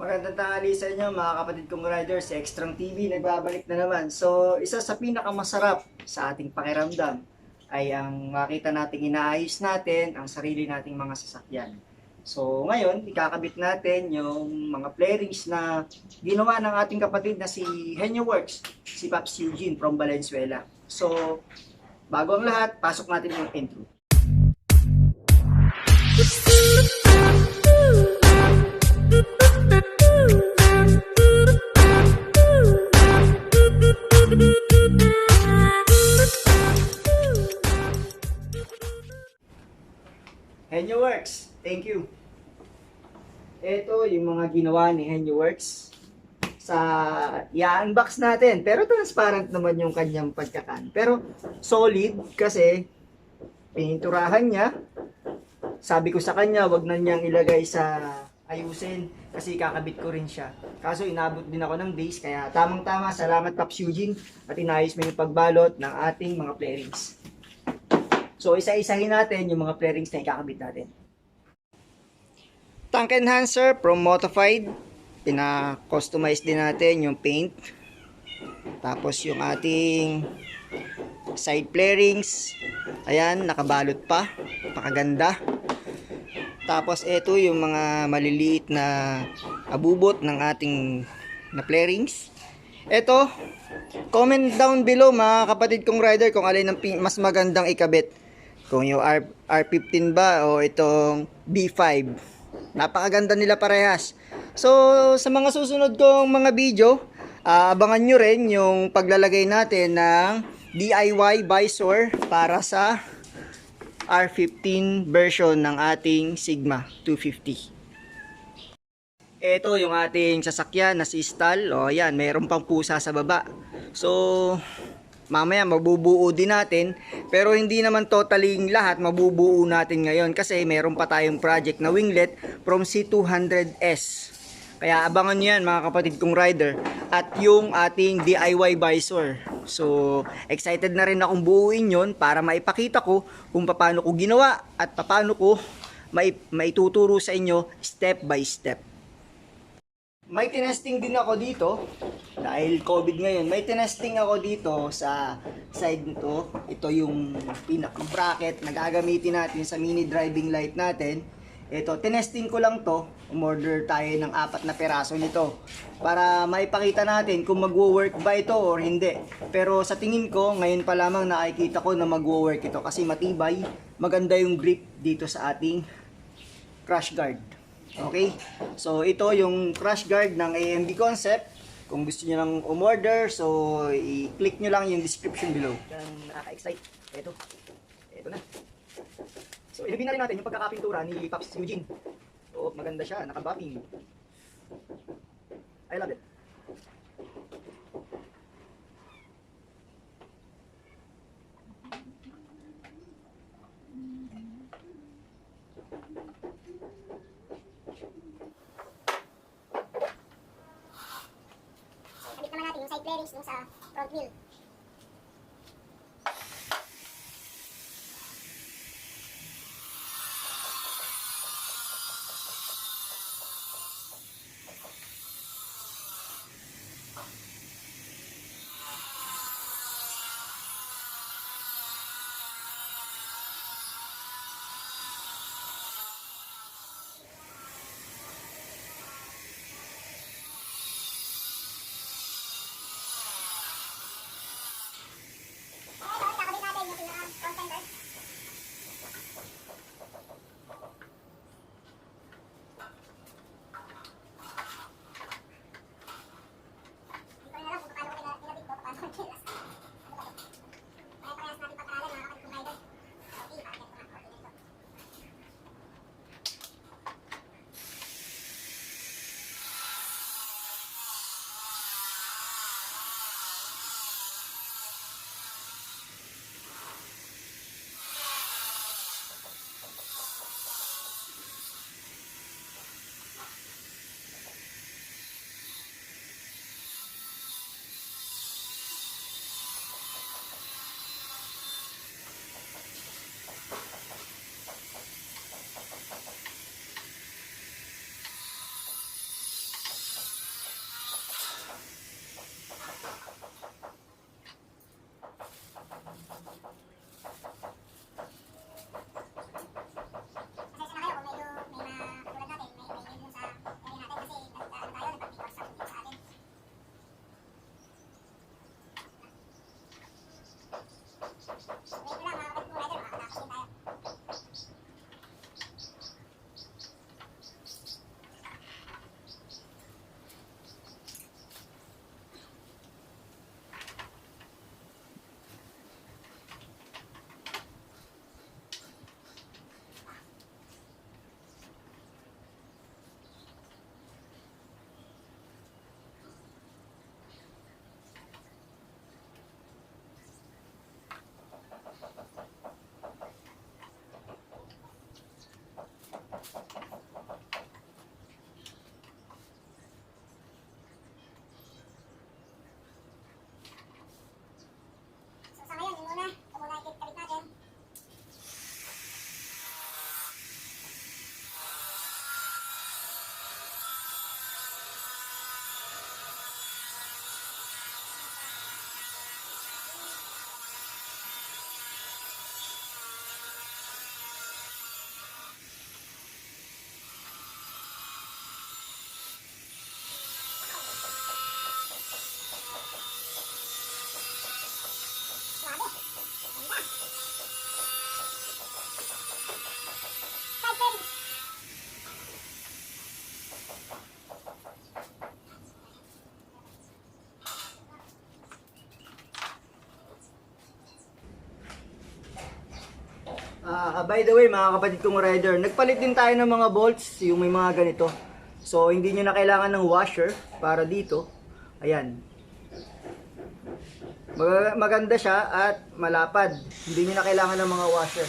Magandang tanghali sa inyo mga kapatid kong riders, si Extrang TV nagbabalik na naman. So, isa sa pinakamasarap sa ating pakiramdam ay ang makita nating inaayos natin ang sarili nating mga sasakyan. So, ngayon, ikakabit natin yung mga playrings na ginawa ng ating kapatid na si Henyo Works, si Pops Eugene from Valenzuela. So, bago ang lahat, pasok natin yung intro. Henyo Works, thank you. Ito yung mga ginawa ni Henyo Works sa i-unbox natin. Pero transparent naman yung kanyang pagkakan. Pero solid kasi pininturahan niya. Sabi ko sa kanya, wag na niyang ilagay sa ayusin kasi kakabit ko rin siya. Kaso inabot din ako ng days kaya tamang-tama. Salamat Pops Eugene at inayos mo yung pagbalot ng ating mga playrings. So, isa-isahin natin yung mga playrings na ikakabit natin. Tank enhancer from Modified. Pina-customize din natin yung paint. Tapos yung ating side playrings. Ayan, nakabalot pa. Napakaganda. Tapos ito yung mga maliliit na abubot ng ating na playrings. Ito, comment down below mga kapatid kong rider kung alin ang mas magandang ikabit. Kung yung R15 ba o itong B5. Napakaganda nila parehas. So, sa mga susunod kong mga video, abangan nyo rin yung paglalagay natin ng DIY visor para sa R15 version ng ating Sigma 250. Ito yung ating sasakyan na si Stal. O yan, mayroon pang pusa sa baba. So, mamaya mabubuo din natin, pero hindi naman totally lahat mabubuo natin ngayon kasi meron pa tayong project na winglet from C200S. Kaya abangan nyo yan mga kapatid kong rider at yung ating DIY visor. So excited na rin akong buuin yon para maipakita ko kung paano ko ginawa at paano ko maituturo sa inyo step by step. May tinesting din ako dito dahil COVID ngayon. May tinesting ako dito sa side nito. Ito yung pinaka-bracket na gagamitin natin sa mini driving light natin. Ito, tinesting ko lang to. Umorder tayo ng 4 na peraso nito para maipakita natin kung magwo-work ba ito or hindi. Pero sa tingin ko, ngayon pa lamang nakikita ko na magwo-work ito kasi matibay, maganda yung grip dito sa ating crash guard. Okay? So, ito yung crash guard ng AMB Concept. Kung gusto niyo lang umorder, so i-click nyo lang yung description below. Yan, nakaka-excite. Ito. Ito na. So, ilubin na rin natin yung pagkakapintura ni Pops Eugene. So, maganda siya. Nakabapping. I love it. Yung side playrings dun sa front wheel. By the way, mga kapatid kong rider, nagpalit din tayo ng mga bolts, yung may mga ganito. So, hindi nyo na kailangan ng washer para dito. Ayan. Maganda siya at malapad. Hindi nyo na kailangan ng mga washer.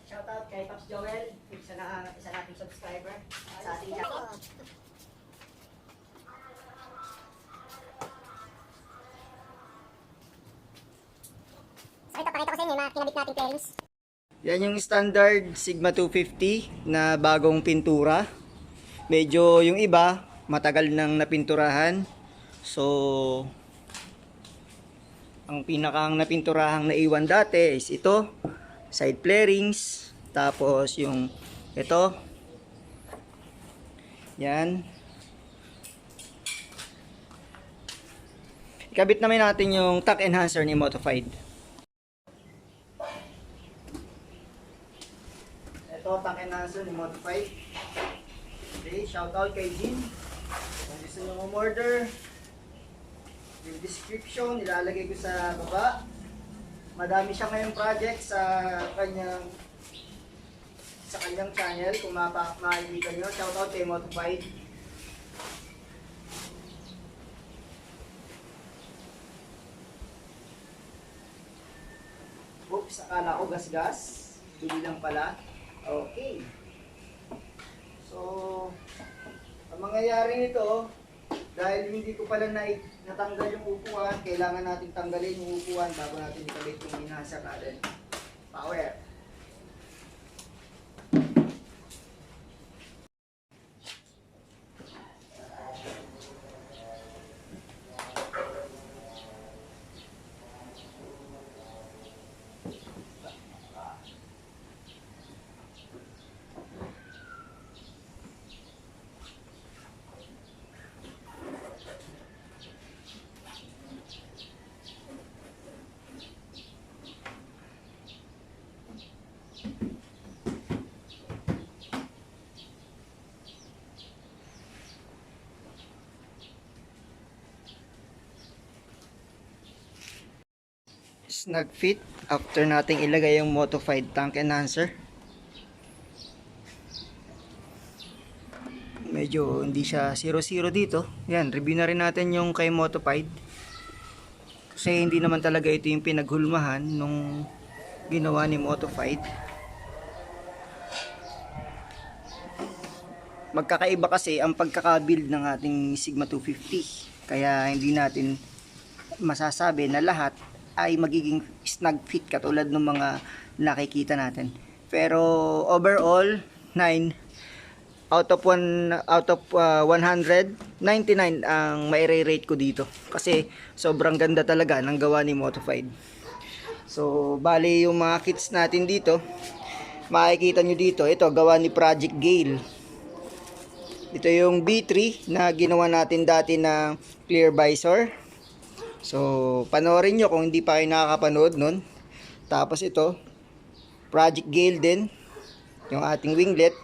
Shoutout kay Pops Joel, isa nating subscriber sa ating channel. So ito, pakita ko sa inyo yung mga kinabit nating bearings. Yan yung standard Sigma 250 na bagong pintura. Medyo yung iba, matagal nang napinturahan. So, ang pinakang napinturahang naiwan dati is ito. Side flarings. Tapos yung ito. Yan. Ikabit naman natin yung torque enhancer ni Modified. Ito, torque enhancer ni Modified. Okay, shoutout kay Jin. Kung gusto nyo umorder, yung description, nilalagay ko sa baba. Madami siya ngayong project sa kanyang channel. Kung makikita nyo, shoutout kay Modified. Oops, akala ko gas-gas. Hindi lang pala. Okay. So, ang mangyayari nito, dahil hindi ko pala natanggal yung upuan, kailangan natin tanggalin yung upuan bago natin ikabit yung enhancer natin. Power. snag fit after nating ilagay yung modified tank enhancer. Medyo hindi siya 0-0 dito. Yan, review na rin natin yung kay modified. Kasi hindi naman talaga ito yung pinaghulmahan nung ginawa ni modified. Magkakaiba kasi ang pagkakabuild ng ating Sigma 250. Kaya hindi natin masasabi na lahat ay magiging snag fit katulad ng mga nakikita natin. Pero overall 9 out of 100, 99 ang mai-rate ko dito kasi sobrang ganda talaga ng gawa ni Modified. So bali yung mga kits natin dito, makikita nyo dito, ito gawa ni Project Gale. Ito yung B3 na ginawa natin dati na clear visor. So, panoorin nyo kung hindi pa kayo nakakapanood nun. Tapos ito, Project Gale din, yung ating winglet.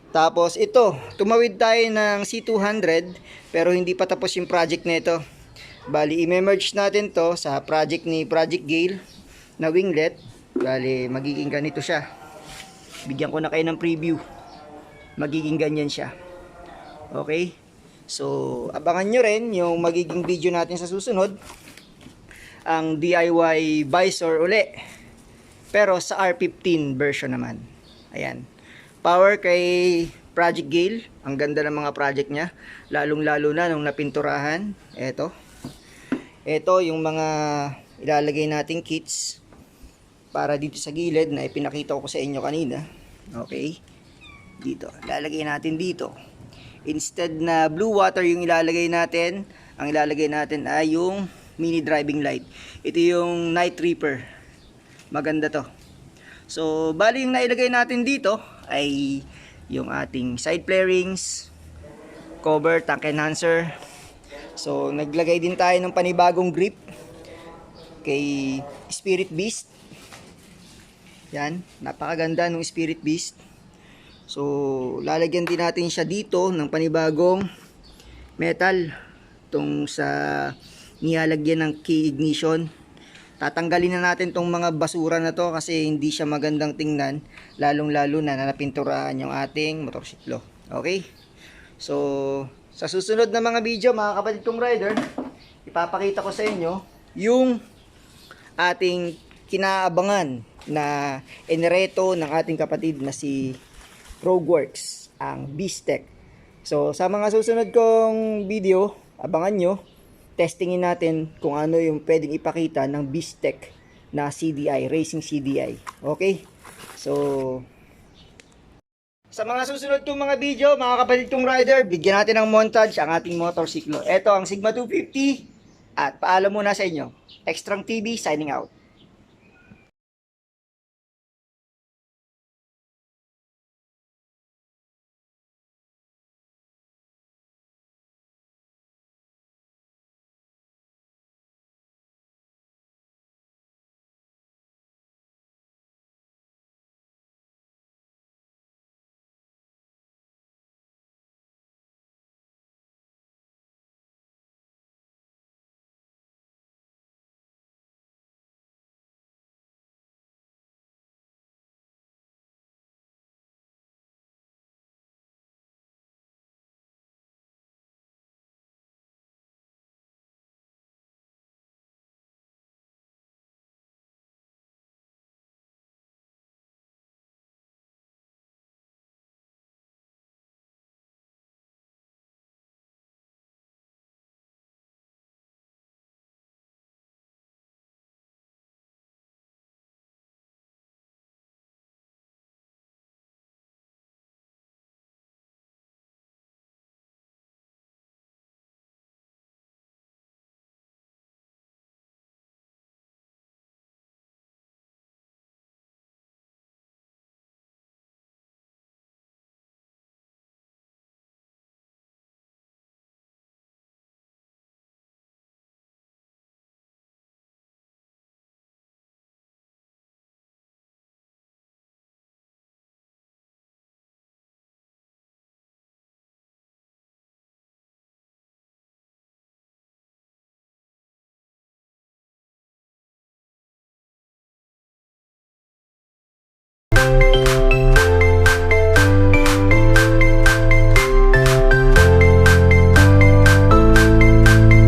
Tapos ito, tumawid tayo ng C200, pero hindi pa tapos yung project nito. Bali, i-merge natin to sa project ni Project Gale na winglet. Bali, magiging ganito siya. Bigyan ko na kayo ng preview. Magiging ganyan siya. Okay? So, abangan nyo rin yung magiging video natin sa susunod. Ang DIY visor uli. Pero sa R15 version naman. Ayan. Power kay Project Gale. Ang ganda ng mga project niya. Lalong-lalo na nung napinturahan. Ito. Ito yung mga ilalagay nating kits. Para dito sa gilid na ipinakita ko sa inyo kanina. Okay. Dito. Lalagay natin dito. Instead na blue water yung ilalagay natin, ang ilalagay natin ay yung mini driving light. Ito yung Night Reaper. Maganda to. So, bali yung nailagay natin dito ay yung ating side flarings, cover, tank enhancer. So, naglagay din tayo ng panibagong grip kay Spirit Beast. Yan, napakaganda ng Spirit Beast. So, lalagyan din natin siya dito ng panibagong metal. Itong sa nilalagyan ng key ignition. Tatanggalin na natin itong mga basura na to kasi hindi siya magandang tingnan. Lalong-lalo na napinturahan yung ating motorsiklo. Okay? So, sa susunod na mga video, mga kapatid kong rider, ipapakita ko sa inyo yung ating kinaabangan na inireto ng ating kapatid na si Rogueworks, ang Beasttech. So, sa mga susunod kong video, abangan nyo, testingin natin kung ano yung pwedeng ipakita ng Beasttech na CDI, Racing CDI. Okay? So, sa mga susunod kong mga video, mga kapatid kong rider, bigyan natin ng montage ang ating motorsiklo. Ito ang Sigma 250 at paalam muna sa inyo. Extrang TV signing out.